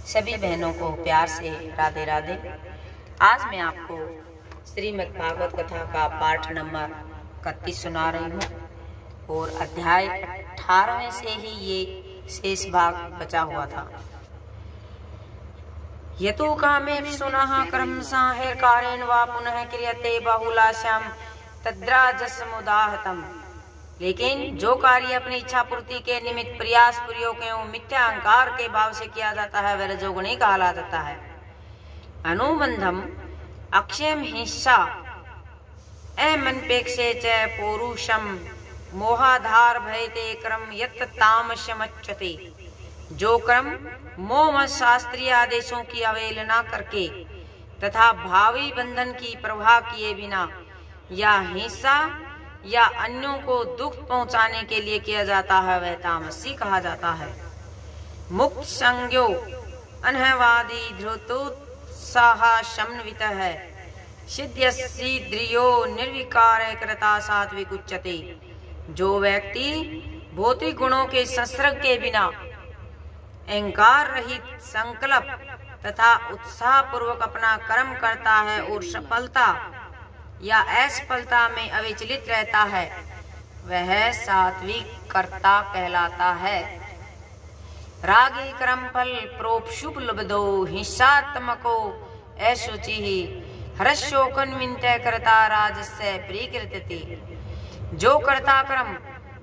सभी बहनों को प्यार से राधे राधे। आज मैं आपको श्रीमद् भागवत कथा का पाठ नंबर 31 सुना रही हूँ और अध्याय 18वें से ही ये शेष भाग बचा हुआ था। यतो कामे सुनः कर्म साहिर्कारेण वा पुनः क्रियते बहुलाश्याम तद्राजसमुदाहतम। लेकिन जो कार्य अपनी इच्छा पूर्ति के निमित्त प्रयास पूर्वक एवं मिथ्या अहंकार के भाव से किया जाता है वह रजोगुणी कहा जाता है। अनुबंधम अक्षयम हिंसा अमनपेक्षे च पौरुषम मोहाधार भयते क्रम यत् तामसमच्यते। जो क्रम मोह शास्त्रीय आदेशों की अवहेलना करके तथा भावी बंधन की प्रवाह किए बिना या हिंसा या अन्यों को दुख पहुंचाने के लिए किया जाता है वह तामसी कहा जाता है। मुक्त संज्ञो अनहवादी धृतोत्साह समन्वित है सिद्ध्यसिद्धियो निर्विकार कृता सात्विक उच्यते। जो व्यक्ति भौतिक गुणों के संसर्ग के बिना अहंकार रहित संकल्प तथा उत्साह पूर्वक अपना कर्म करता है और सफलता या असफलता में अविचलित रहता है वह सात्विक कर्ता कहलाता है। रागी कर्म फल प्रोपशुभ लब्धो हिंसात्मको अशुचि हर्षोकन्वित कर्ता राजस्य प्रीकृतति। जो कर्ता कर्म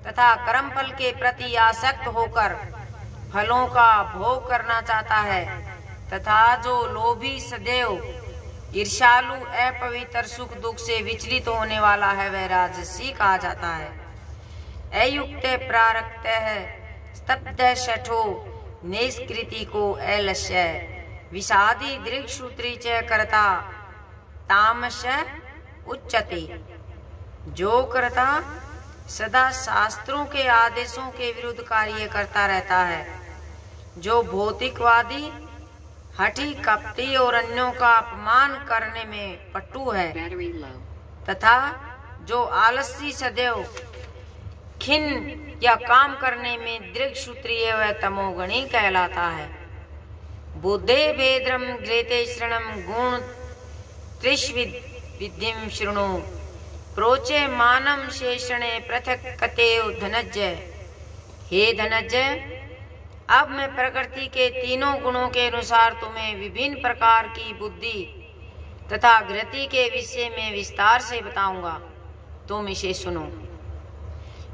तथा कर्म फल के प्रति आसक्त होकर फलों का भोग करना चाहता है तथा जो लोभी सदैव ईर्ष्यालु अपवित्र सुख दुख से विचलित होने वाला है वह राजसी कहा जाता है। अयुक्त प्रारक्त है स्तब्ध शठो निष्कृति को अलस्य विषादी दृक्सूत्री च करता तामस उच्चते। जो करता सदा शास्त्रों के आदेशों के विरुद्ध कार्य करता रहता है, जो भौतिकवादी हठी कपटी और अन्यों का अपमान करने में पट्टू है तथा जो आलसी सदैव खिन्न या काम करने में दृक्सूत्रीय वह तमोगुणी कहलाता है। बुद्धे भेद्रम ग्रेते शरणम गुण त्रिष्विद्धिम शृणु प्रोचे मानम शेषणे पृथक कतेव धनज्जय। हे धनज्जय, अब मैं प्रकृति के तीनों गुणों के अनुसार तुम्हें विभिन्न प्रकार की बुद्धि तथा गति के विषय में विस्तार से बताऊंगा, तुम इसे सुनो।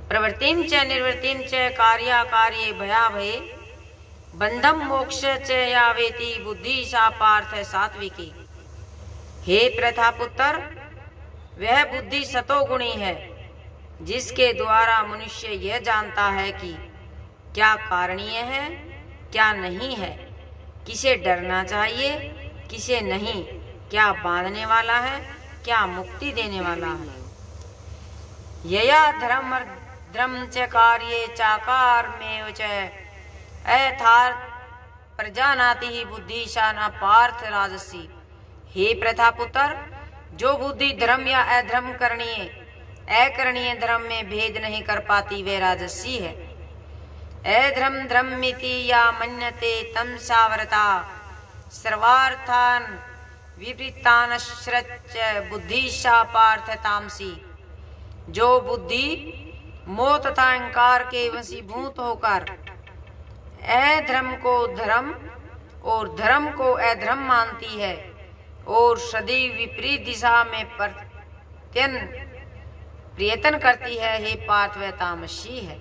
प्रवृत्तिं च निर्वृत्तिं च कार्याकार्ये भयाभये बंधम मोक्ष च यावेति बुद्धि सा पार्थ सात्विकी। हे प्रथा पुत्र, वह बुद्धि सतोगुणी है जिसके द्वारा मनुष्य यह जानता है कि क्या कारणीय है क्या नहीं है, किसे डरना चाहिए किसे नहीं, क्या बांधने वाला है क्या मुक्ति देने वाला है। यया धर्म च कार्ये चाकार में च अयथार्थ प्रजानाति ही बुद्धि शाना पार्थ राजसी। हे प्रथा पुत्र, जो बुद्धि धर्म या अधर्म करणीय अकरणीय धर्म में भेद नहीं कर पाती वे राजसी है। अधर्म धर्मिति या मन्यते तम सावरता सर्वार्थान विपरीतान श्रच बुद्धि सा पार्थ तामसी। जो बुद्धि मोह तथा अहंकार के वशीभूत होकर अधर्म को धर्म और धर्म को अधर्म मानती है और सदैव विपरीत दिशा में प्रयत्न करती है, हे पार्थ वह तामसी है।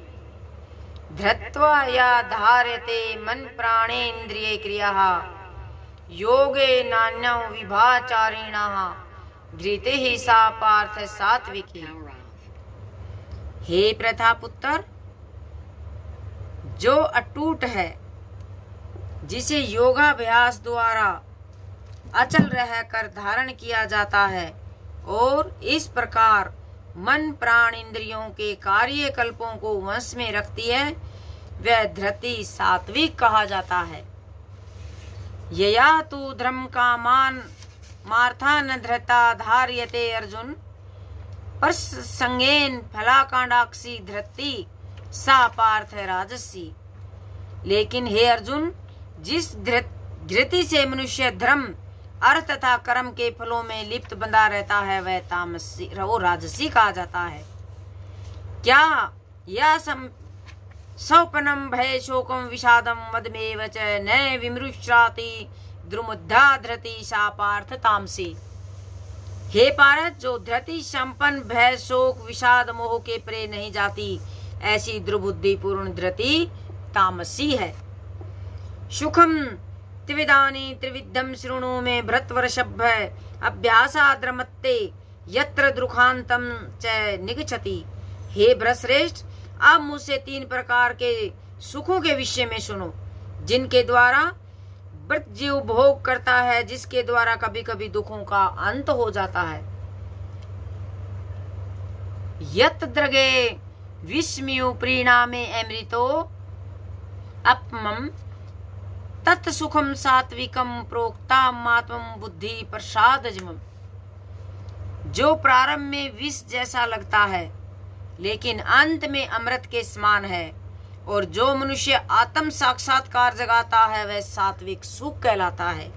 धृत्वा या धार्यते मन प्राणे इंद्रिय क्रिया योगे नान्यौ विभाचारिणः धृते ही सा पार्थ सात्विकी। हे प्रथा पुत्र, जो अटूट है जिसे योगाभ्यास द्वारा अचल रहकर धारण किया जाता है और इस प्रकार मन प्राण इंद्रियों के कार्यकल्पों को वश में रखती है वह धृति सात्विक कहा जाता है। यया तु धर्म कामान मार्था न धृता धार्यते अर्जुन पर संगेन फलाकांडाक्षी धृति सा पार्थ राजसी। लेकिन हे अर्जुन, जिस धृति से मनुष्य धर्म अर्थ तथा कर्म के फलों में लिप्त बंधा रहता है, वह तामसी वो राजसी कहा जाता है। क्या यह सौपनम भय शोकम विषादम मदमेव च न विमृश्राति द्रुमुद्धा धृति सा पार्थ तामसी। हे पारथ, जो धृति संपन्न भय शोक विषाद मोह के परे नहीं जाती, ऐसी दुर्बुद्धि पूर्ण धृति तामसी है। सुखम त्रिविधानि त्रिविधम शृणु में भृतवर्षभ अभ्यासाद्रमत्ते यत्र दुखांतम च निगच्छति। हे भ्रश्रेष्ठ, अब मुझसे 3 प्रकार के सुखों के विषय में सुनो, जिनके द्वारा व्रत जीव भोग करता है, जिसके द्वारा कभी कभी दुखों का अंत हो जाता है। यत द्रगे विस्मयु प्रीणामे अमृतो अपमं तत् सुखम सात्विकम प्रोक्ता मात्मम बुद्धि प्रसादजम। जो प्रारंभ में विष जैसा लगता है लेकिन अंत में अमृत के समान है, और जो मनुष्य आत्म साक्षात्कार जगाता है, वह सात्विक सुख कहलाता है।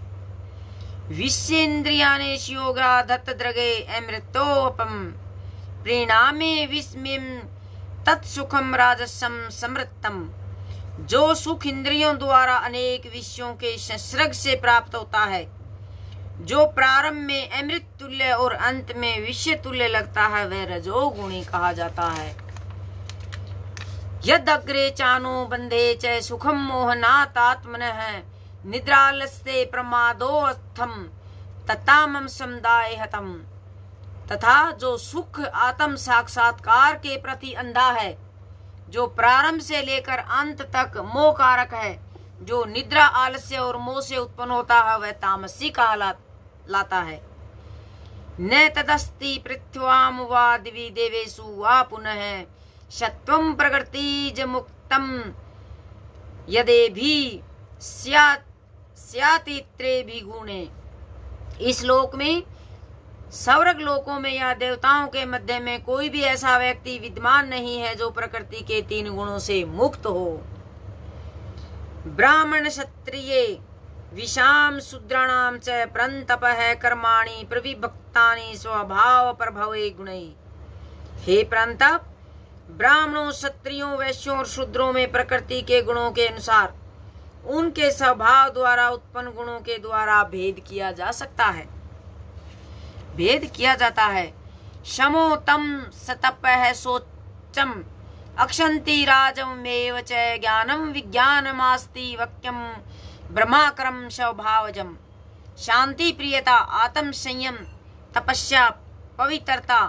विश्वेन्द्रियाणि योगा दत्त द्रगे अमृतोपम प्रीणामे विस्मिम तत्सुखम राजसम समृतम। जो सुख इंद्रियों द्वारा अनेक विषयों के संसर्ग से प्राप्त होता है, जो प्रारंभ में अमृत तुल्य और अंत में विषय तुल्य लगता है, वह रजोगुणी कहा जाता है। यद अग्रे चानु बंधे च सुखम मोहनात् आत्मनः निद्रालस्ते प्रमादोऽस्थम ततामम समुदाय हतम। तथा जो सुख आत्म साक्षात्कार के प्रति अंधा है, जो प्रारंभ से लेकर अंत तक मोह कारक है, जो निद्रा आलस्य और मोह से उत्पन्न होता है, वह तामसी कहलाता है। न तदस्ति पृथ्वाम वा दिवि देवेषु वा पुनः सत्वं प्रकृतिज मुक्तम यदेभि स्यातित्रेभि गुणे। इस लोक में, स्वर्ग लोकों में या देवताओं के मध्य में कोई भी ऐसा व्यक्ति विद्यमान नहीं है जो प्रकृति के 3 गुणों से मुक्त हो। ब्राह्मण क्षत्रिय विषाम शूद्राणाम च प्रंतपः कर्माणि प्रविभक्तानि स्वभाव प्रभवे गुणैः। हे प्रंतप, ब्राह्मणों, क्षत्रियों, वैश्यों और शूद्रों में प्रकृति के गुणों के अनुसार उनके स्वभाव द्वारा उत्पन्न गुणों के द्वारा भेद किया जाता है। शमो तम सतपः सोचम अक्षंति राजमेव च ज्ञानम विज्ञानमास्ति वक्यम ब्रह्माकरम स्वभावजम। शांति, प्रियता, आत्म संयम, तपस्या, पवित्रता,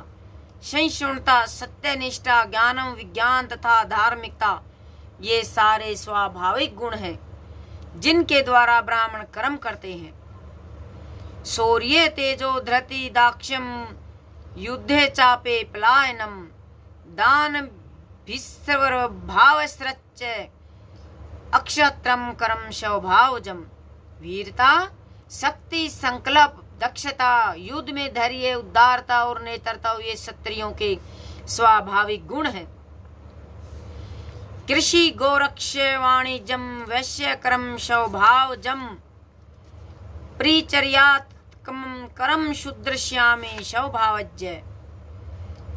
सहिष्णुता, सत्यनिष्ठा, ज्ञानम, विज्ञान तथा धार्मिकता, ये सारे स्वाभाविक गुण हैं जिनके द्वारा ब्राह्मण कर्म करते हैं। शौर्य, तेजो, धृति, दाक्ष्यम, युद्धे चापे पलायनम, दान भीस्वर भावस्रच्च अक्षत्रम करम स्वभावजम। वीरता, शक्ति, संकल्प, दक्षता, युद्ध में धैर्य, उदारता और नेत्रता, ये क्षत्रियों के स्वाभाविक गुण हैं। कृषि, गोरक्ष, वाणिज्यम, वैश्य कर्म स्वभावजम। परिचर्यात्मकम कर्म शूद्रश्यामे स्वभावज्य।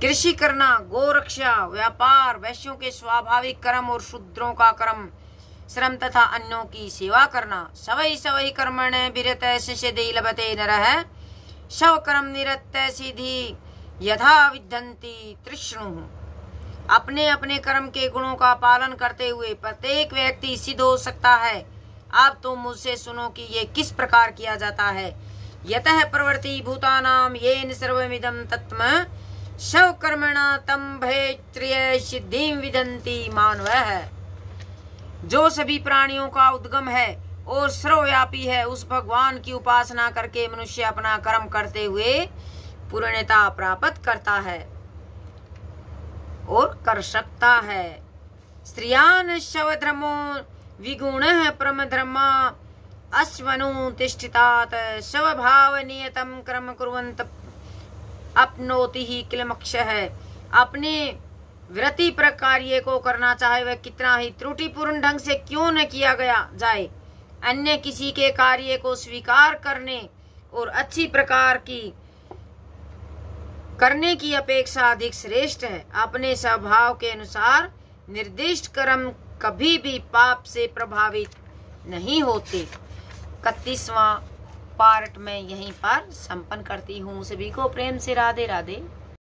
कृषि करना, गोरक्षा, व्यापार, वैश्यों के स्वाभाविक कर्म और शूद्रों का कर्म श्रम तथा अन्यों की सेवा करना। सवै सवै कर्मणे विरतः सिद्धि लभते नरः शव कर्म निरतः सिद्धि यथा विद्धन्ति तृष्णुः। अपने अपने कर्म के गुणों का पालन करते हुए प्रत्येक व्यक्ति सिद्ध हो सकता है। आप तुम मुझसे सुनो कि ये किस प्रकार किया जाता है। यतः प्रवृत्ति भूतानां येन सर्वमिदं तत्म शव कर्मणा तम भयत्र्य सिद्धिं विदन्ति मानवः। जो सभी प्राणियों का उद्गम है और सर्वव्यापी है, उस भगवान की उपासना करके मनुष्य अपना कर्म करते हुए पूर्णता प्राप्त करता है और कर सकता है। स्त्रियान शवधर्मो विगुणः परमधर्मा अश्वनु तिष्ठितात् स्वभाव नियतम कर्म कुर्वन्त अपनोति ही किलमक्षः। अपने व्रति पर कार्य को करना चाहे वह कितना ही त्रुटिपूर्ण ढंग से क्यों न किया गया जाए, अन्य किसी के कार्य को स्वीकार करने और अच्छी प्रकार की करने की अपेक्षा अधिक श्रेष्ठ है। अपने स्वभाव के अनुसार निर्दिष्ट कर्म कभी भी पाप से प्रभावित नहीं होते। 31वां पार्ट में यहीं पर संपन्न करती हूँ। सभी को प्रेम से राधे राधे।